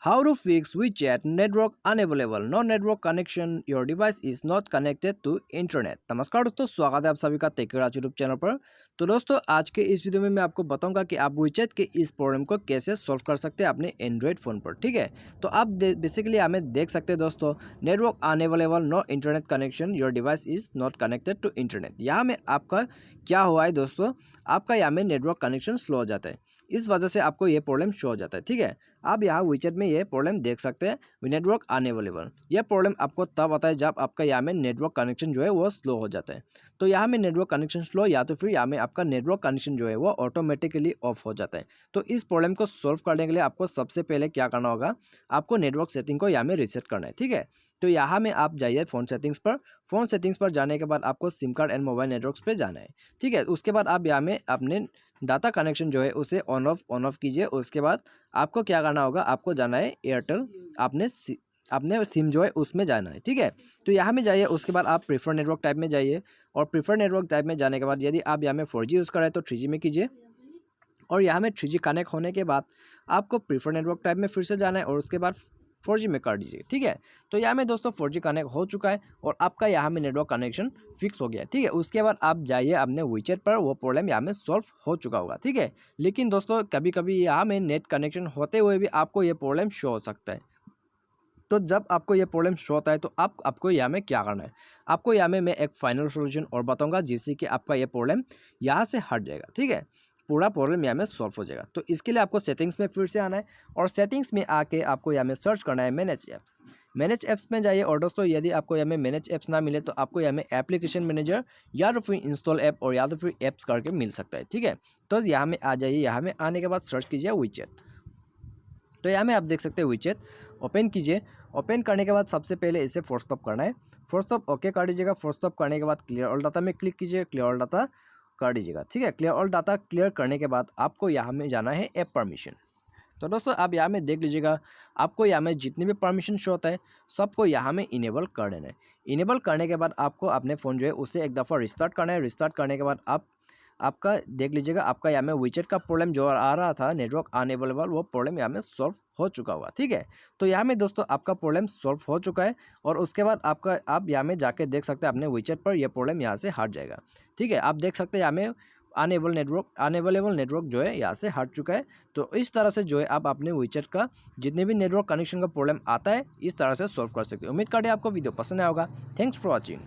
How to fix WeChat network unavailable? No network connection. Your device is not connected to internet. नमस्कार दोस्तों, स्वागत है आप सभी का टेकराज यूट्यूब चैनल पर। तो दोस्तों, आज के इस वीडियो में मैं आपको बताऊंगा कि आप WeChat के इस प्रॉब्लम को कैसे सॉल्व कर सकते हैं अपने एंड्रॉयड फ़ोन पर। ठीक है, तो आप बेसिकली हमें देख सकते हैं दोस्तों, network unavailable, no internet connection, your device is not connected to internet. यहाँ में आपका क्या हुआ है दोस्तों, आपका यहाँ में नेटवर्क कनेक्शन स्लो हो जाता है, इस वजह से आपको ये प्रॉब्लम शो हो जाता है। ठीक है, आप यहाँ WeChat में ये प्रॉब्लम देख सकते हैं, नेटवर्क अनअवेलेबल। यह प्रॉब्लम आपको तब आता है जब आपका यहाँ में नेटवर्क कनेक्शन जो है वो स्लो हो जाता है। तो यहाँ में नेटवर्क कनेक्शन स्लो या तो फिर यहाँ में आपका नेटवर्क कनेक्शन जो है वो ऑटोमेटिकली ऑफ हो जाता है। तो इस प्रॉब्लम को सॉल्व करने के लिए आपको सबसे पहले क्या करना होगा, आपको नेटवर्क सेटिंग को यहाँ में रीसेट करना है। ठीक है, तो यहाँ में आप जाइए फ़ोन सेटिंग्स पर। फ़ोन सेटिंग्स पर जाने के बाद आपको SIM card and mobile networks पे जाना है। ठीक है, उसके बाद आप यहाँ में अपने डाटा कनेक्शन जो है उसे ऑन ऑफ कीजिए। उसके बाद आपको क्या करना होगा, आपको जाना है एयरटेल, आपने सिम जो है उसमें जाना है। ठीक है, तो यहाँ में जाइए। उसके बाद आप प्रीफर नेटवर्क टाइप में जाइए, और प्रीफर नेटवर्क टाइप में जाने के बाद यदि आप यहाँ में 4G यूज़ कर रहे हैं तो 3G में कीजिए। और यहाँ में 3G कनेक्ट होने के बाद आपको प्रीफर नेटवर्क टाइप में फिर से जाना है और उसके बाद 4G में कर दीजिए। ठीक है, तो यहाँ में दोस्तों 4G कनेक्ट हो चुका है और आपका यहाँ में नेटवर्क कनेक्शन फिक्स हो गया है। ठीक है, उसके बाद आप जाइए अपने WeChat पर, वो प्रॉब्लम यहाँ में सॉल्व हो चुका होगा। ठीक है, लेकिन दोस्तों कभी कभी यहाँ में नेट कनेक्शन होते हुए भी आपको ये प्रॉब्लम शो हो सकता है। तो जब आपको ये प्रॉब्लम शो होता है तो आपको यहाँ में क्या करना है, आपको यहाँ में मैं एक फाइनल सॉल्यूशन और बताऊंगा जिससे कि आपका ये प्रॉब्लम यहाँ से हट जाएगा। ठीक है, पूरा प्रॉब्लम यहाँ में सॉल्व हो जाएगा। तो इसके लिए आपको सेटिंग्स में फिर से आना है और सेटिंग्स में आके आपको यहाँ में सर्च करना है मैनेज ऐप्स। मैनेज ऐप्स में जाइए और दोस्तों यदि आपको यहाँ में मैनेज ऐप्स ना मिले तो आपको यहाँ में एप्लीकेशन मैनेजर या तो फिर इंस्टॉल ऐप और या तो फिर ऐप्स करके मिल सकता है। ठीक है, तो यहाँ में आ जाइए। यहाँ में आने के बाद सर्च कीजिए WeChat। तो यहाँ में आप देख सकते हैं WeChat ओपन कीजिए। ओपन करने के बाद सबसे पहले इसे फोर्स स्टॉप करना है। फोर्स स्टॉप ओके कर दीजिएगा। फोर्स स्टॉप करने के बाद क्लियर ऑल डाटा में क्लिक कीजिए, क्लियर ऑल डाटा कर दीजिएगा। ठीक है, क्लियर ऑल डाटा क्लियर करने के बाद आपको यहाँ में जाना है ऐप परमिशन। तो दोस्तों आप यहाँ में देख लीजिएगा, आपको यहाँ में जितनी भी परमिशन शो होता है सबको यहाँ में इनेबल कर देना है। इनेबल करने के बाद आपको अपने फ़ोन जो है उसे एक दफ़ा रिस्टार्ट करना है। रिस्टार्ट करने के बाद आपका देख लीजिएगा, आपका यहाँ में WeChat का प्रॉब्लम जो आ रहा था नेटवर्क अनअवेलेबल, वो प्रॉब्लम यहाँ में सॉल्व हो चुका होगा। ठीक है, तो यहाँ में दोस्तों आपका प्रॉब्लम सॉल्व हो चुका है और उसके बाद आप यहाँ में जाके देख सकते हैं अपने WeChat पर, यह प्रॉब्लम यहाँ से हट जाएगा। ठीक है, आप देख सकते हैं यहाँ में अनअवेलेबल नेटवर्क जो है यहाँ से हट चुका है। तो इस तरह से जो है आप अपने WeChat का जितने भी नेटवर्क कनेक्शन का प्रॉब्लम आता है इस तरह से सॉल्व कर सकते हैं। उम्मीद करते हैं आपको वीडियो पसंद आया होगा। Thanks for watching.